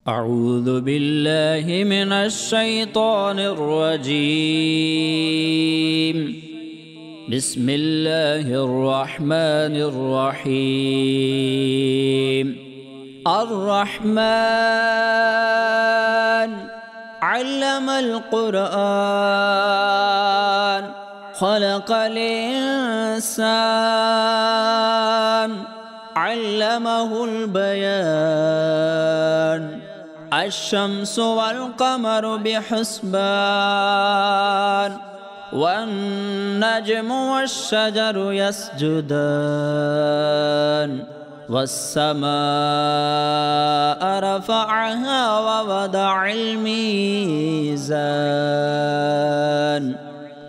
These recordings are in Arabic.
أعوذ بالله من الشيطان الرجيم. بسم الله الرحمن الرحيم. الرحمن علم القرآن خلق الإنسان علمه البيان. الشمس والقمر بحسبان والنجم والشجر يسجدان. والسماء رفعها ووضع الميزان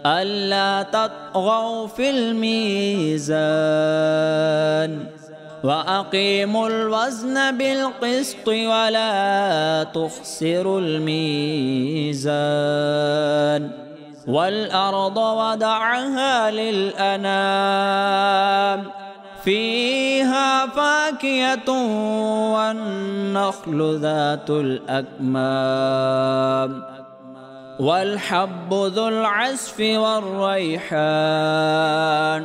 ألا تطغوا في الميزان وأقيموا الوزن بالقسط ولا تخسروا الميزان. والأرض وضعها للأنام فيها فاكهة والنخل ذات الأكمام والحب ذو العصف والريحان.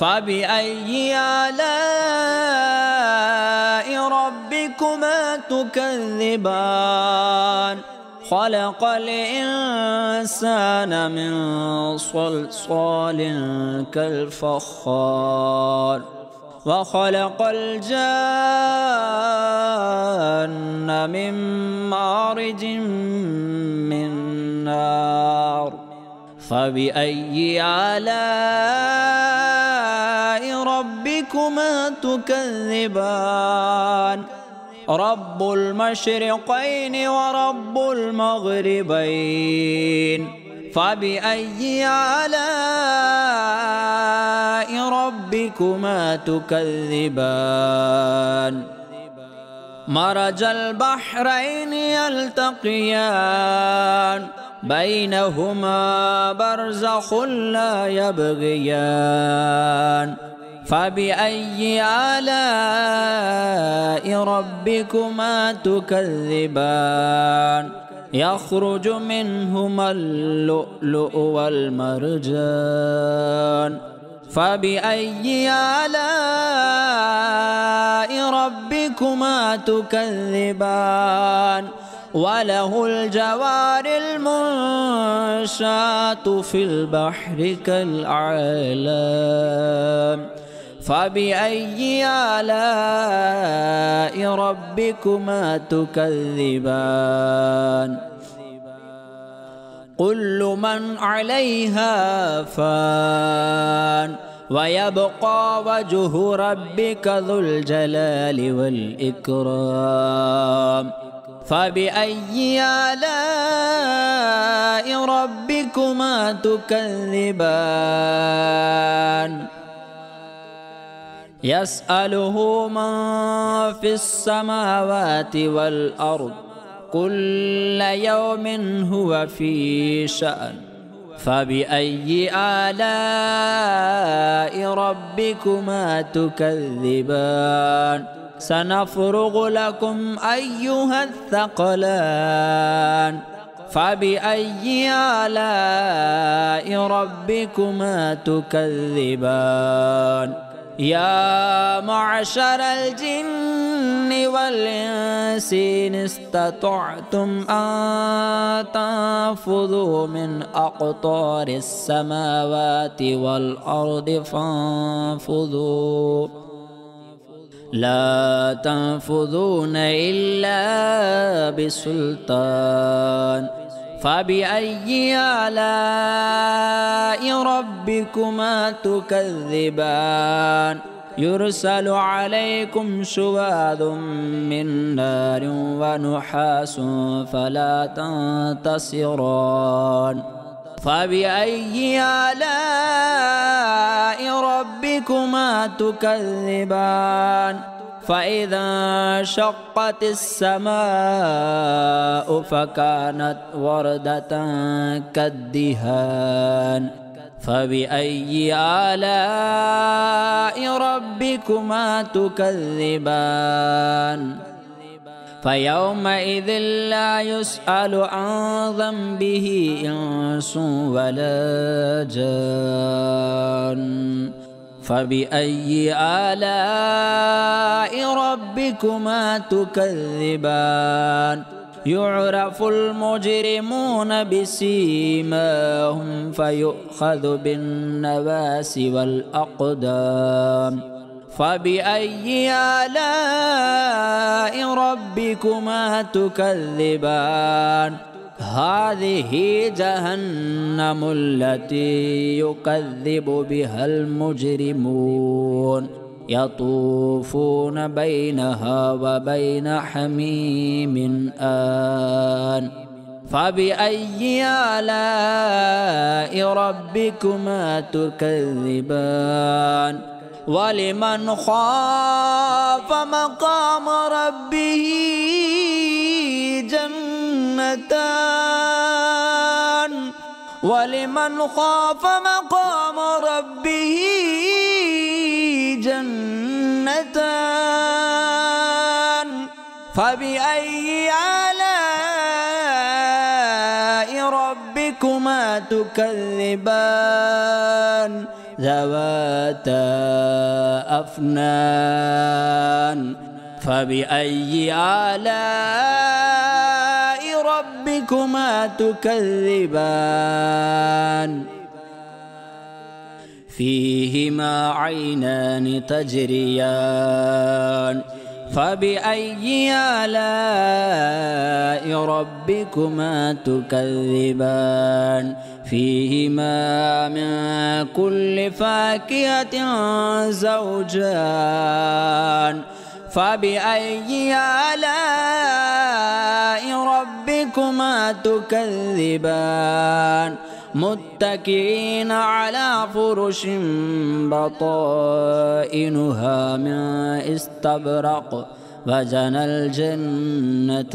فبأي آلاء ربكما تكذبان؟ خلق الإنسان من صلصال كالفخار وخلق الجان من مارج من نار. فبأي آلاء ربكما تكذبان؟ رب المشرقين ورب المغربين. فبأي آلاء ربكما تكذبان؟ مرج البحرين يلتقيان بينهما برزخ لا يبغيان. فبأي آلاء ربكما تكذبان؟ يخرج منهما اللؤلؤ والمرجان. فبأي آلاء ربكما تكذبان؟ وله الجوار المنشآت في البحر كالأعلام. فبأي آلاء ربكما تكذبان؟ كل من عليها فان ويبقى وجه ربك ذو الجلال والإكرام. فبأي آلاء ربكما تكذبان؟ يسأله من في السماوات والأرض كل يوم هو في شأن. فبأي آلاء ربكما تكذبان؟ سنفرغ لكم أيها الثقلان. فبأي آلاء ربكما تكذبان؟ يا معشر الجن والإنس إن استطعتم أن تنفذوا من أقطار السماوات والأرض فانفذوا لا تنفذون إلا بسلطان. فبأي آلاء ربكما تكذبان؟ يرسل عليكم شواظ من نار ونحاس فلا تنتصران. فبأي آلاء ربكما تكذبان؟ فإذا انشقت السماء فكانت وردة كالدهان. فبأي آلاء ربكما تكذبان؟ فيومئذ لا يسأل عن ذنبه إنس ولا جان فبأي آلاء ربكما تكذبان يعرف المجرمون بسيماهم فيؤخذ بالنواصي والأقدام فبأي آلاء ربكما تكذبان هذه جهنم التي يكذب بها المجرمون يطوفون بينها وبين حميم آن فبأي آلاء ربكما تكذبان ولمن خاف مقام ربه جنتان ولمن خاف مقام ربه جنتان فبأي آلاء ربكما تكذبان ذواتا أفنان فبأي آلاء ربكما تكذبان فيهما عينان تجريان فبأي آلاء ربكما تكذبان فيهما من كل فاكهة زوجان فبأي آلاء ربكما تكذبان متكئين على فرش بطائنها من استبرق وجنى الجنتان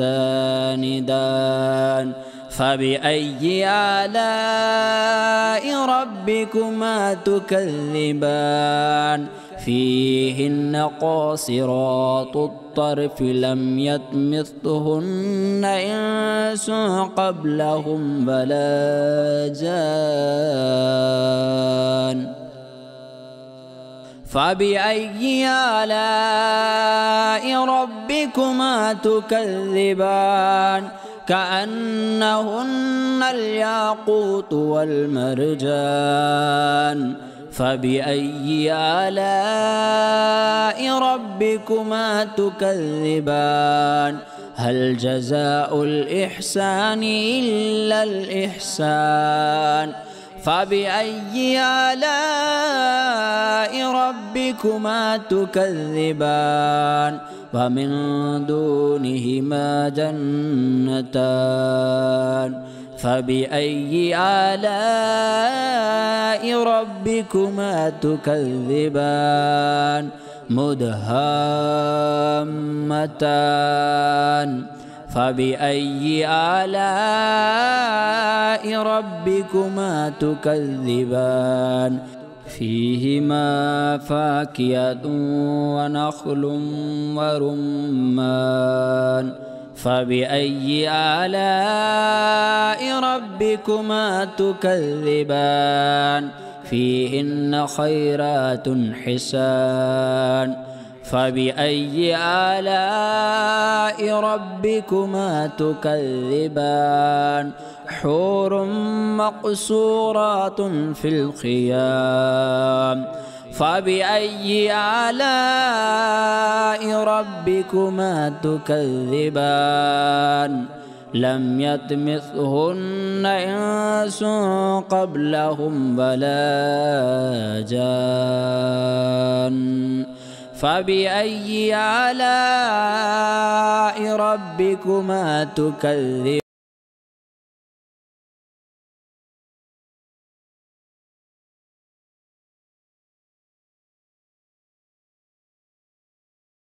دان فبأي آلاء ربكما تكذبان فيهن قاصرات الطرف لم يطمثهن إنس قبلهم ولا جان فبأي آلاء ربكما تكذبان كأنهن الياقوت والمرجان فبأي آلاء ربكما تكذبان هل جزاء الإحسان إلا الإحسان فبأي آلاء ربكما تكذبان ومن دونهما جنتان فبأي آلاء ربكما تكذبان مدهامتان فبأي آلاء ربكما تكذبان فيهما فاكهة ونخل ورمان فبأي آلاء ربكما تكذبان فيهن خيرات حسان فبأي آلاء ربكما تكذبان حور مقصورات في الخيام فبأي آلاء ربكما تكذبان لم يطمثهن إنس قبلهم ولا جان فبأي آلاء ربكما تكذبان